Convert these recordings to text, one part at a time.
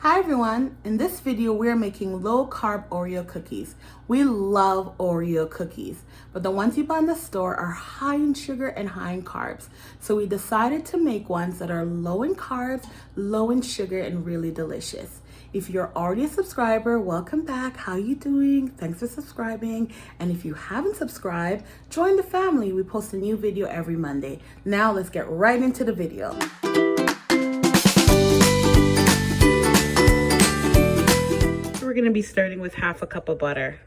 Hi everyone, in this video we're making low carb Oreo cookies. We love Oreo cookies, but the ones you buy in the store are high in sugar and high in carbs. So we decided to make ones that are low in carbs, low in sugar, and really delicious. If you're already a subscriber, welcome back. How you doing? Thanks for subscribing. And if you haven't subscribed, join the family. We post a new video every Monday. Now let's get right into the video. We're going to be starting with half a cup of butter.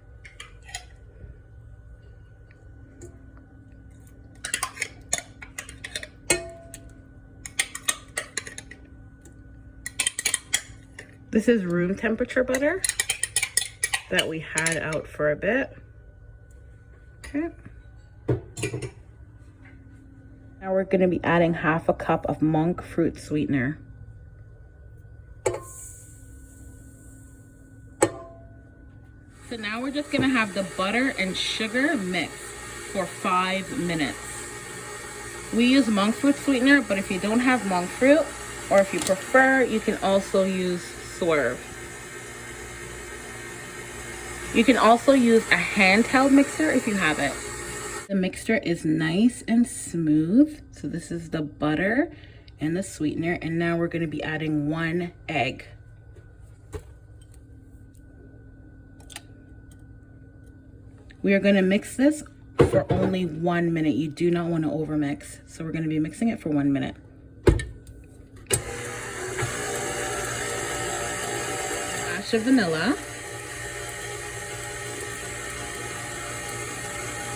This is room temperature butter that we had out for a bit. Okay. Now we're going to be adding half a cup of monk fruit sweetener. So now we're just gonna have the butter and sugar mix for 5 minutes. We use monk fruit sweetener, but if you don't have monk fruit, or if you prefer, you can also use Swerve. You can also use a handheld mixer if you have it. The mixture is nice and smooth. So this is the butter and the sweetener, and now we're gonna be adding 1 egg. We are going to mix this for only 1 minute. You do not want to overmix. So we're going to be mixing it for 1 minute. Dash of vanilla.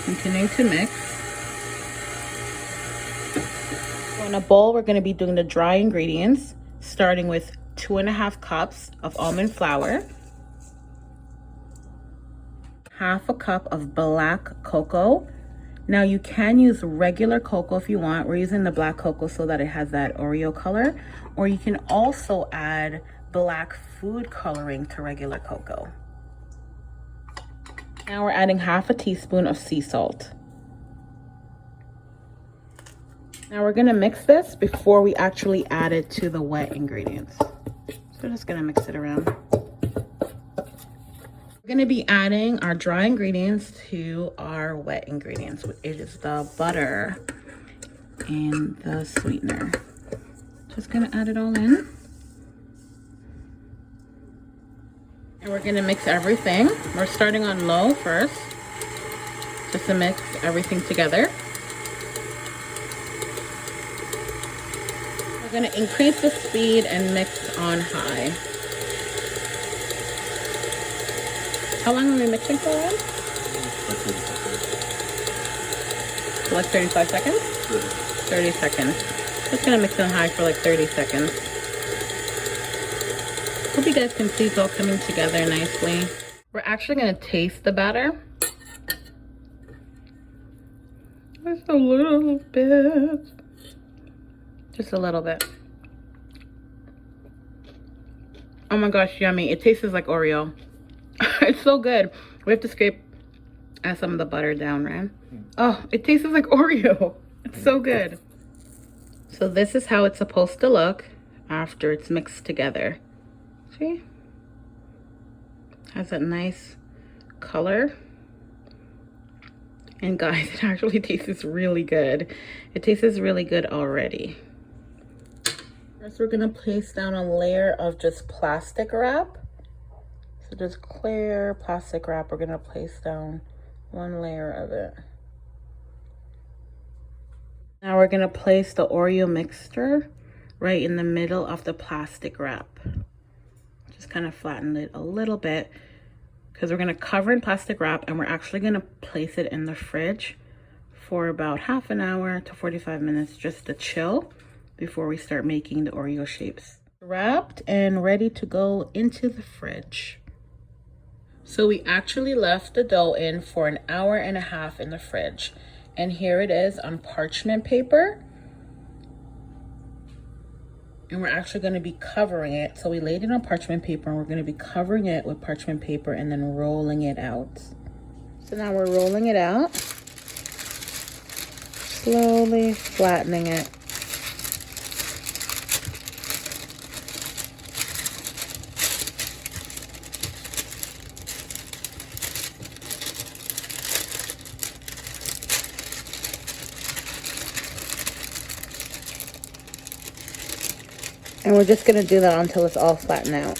Continue to mix. So in a bowl, we're going to be doing the dry ingredients, starting with 2.5 cups of almond flour, half a cup of black cocoa. Now you can use regular cocoa if you want. We're using the black cocoa so that it has that Oreo color, or you can also add black food coloring to regular cocoa. Now we're adding half a teaspoon of sea salt. Now we're gonna mix this before we actually add it to the wet ingredients. So we're just gonna mix it around. We're going to be adding our dry ingredients to our wet ingredients. It is the butter and the sweetener. Just going to add it all in. And we're going to mix everything. We're starting on low first, just to mix everything together. We're going to increase the speed and mix on high. How long are we mixing for? Like 35 seconds? 30 seconds. Just gonna mix on high for like 30 seconds. Hope you guys can see it's all coming together nicely. We're actually gonna taste the batter. Just a little bit. Just a little bit. Oh my gosh, yummy. It tastes like Oreo. It's so good. We have to scrape some of the butter down, right? Oh, it tastes like Oreo. It's so good. So this is how it's supposed to look after it's mixed together. See? Has that nice color. And guys, it actually tastes really good. It tastes really good already. First, we're gonna place down a layer of just plastic wrap. So just clear plastic wrap, we're gonna place down 1 layer of it. Now we're gonna place the Oreo mixture right in the middle of the plastic wrap. Just kind of flatten it a little bit because we're gonna cover in plastic wrap, and we're actually gonna place it in the fridge for about half an hour to 45 minutes just to chill before we start making the Oreo shapes. Wrapped and ready to go into the fridge. So we actually left the dough in for 1.5 hours in the fridge. And here it is on parchment paper. And we're actually going to be covering it. So we laid it on parchment paper, and we're going to be covering it with parchment paper and then rolling it out. So now we're rolling it out. Slowly flattening it. we're just going to do that until it's all flattened out.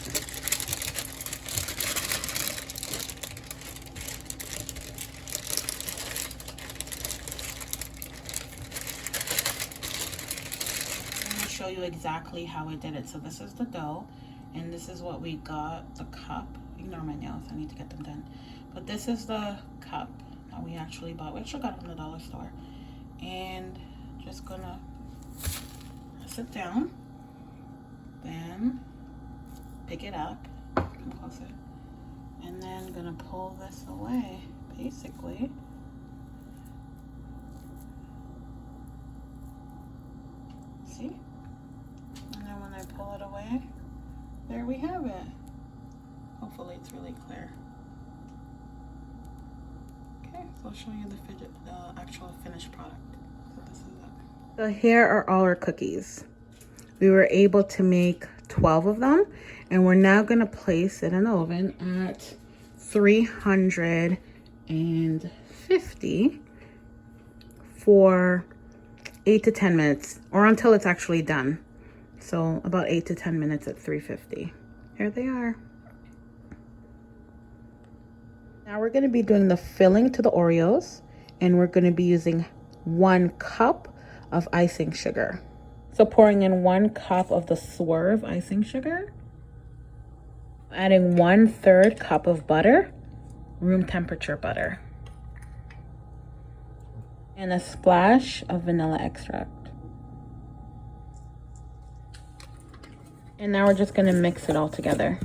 Show you exactly how I did it. So this is the dough, and this is what we got, the cup. Ignore my nails, I need to get them done. But this is the cup that we actually bought. We actually got it from the dollar store. And just gonna press it down, then pick it up, come closer, and then gonna pull this away, basically. See? And then when I pull it away, there we have it. Hopefully it's really clear. Okay, so I'll show you the actual finished product. So this is it. So here are all our cookies. We were able to make 12 of them, and we're now gonna place it in the oven at 350 for 8 to 10 minutes, or until it's actually done. So about 8 to 10 minutes at 350. Here they are. Now we're going to be doing the filling to the Oreos, and we're going to be using 1 cup of icing sugar. So pouring in 1 cup of the Swerve icing sugar, adding 1/3 cup of butter, room temperature butter, and a splash of vanilla extract. And now we're just going to mix it all together.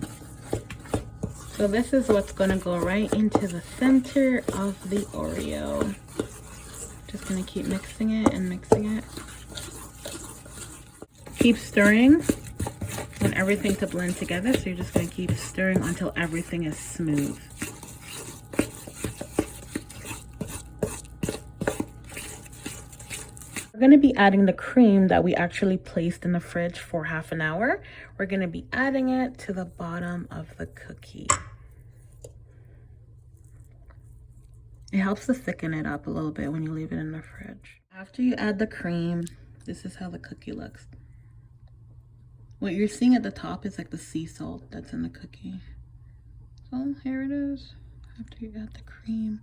So this is what's going to go right into the center of the Oreo. Just going to keep mixing it and mixing it. Keep stirring. Want everything to blend together, so you're just going to keep stirring until everything is smooth. We're going to be adding the cream that we actually placed in the fridge for half an hour. We're going to be adding it to the bottom of the cookie. It helps to thicken it up a little bit when you leave it in the fridge. After you add the cream, this is how the cookie looks. What you're seeing at the top is like the sea salt that's in the cookie. So here it is after you add the cream.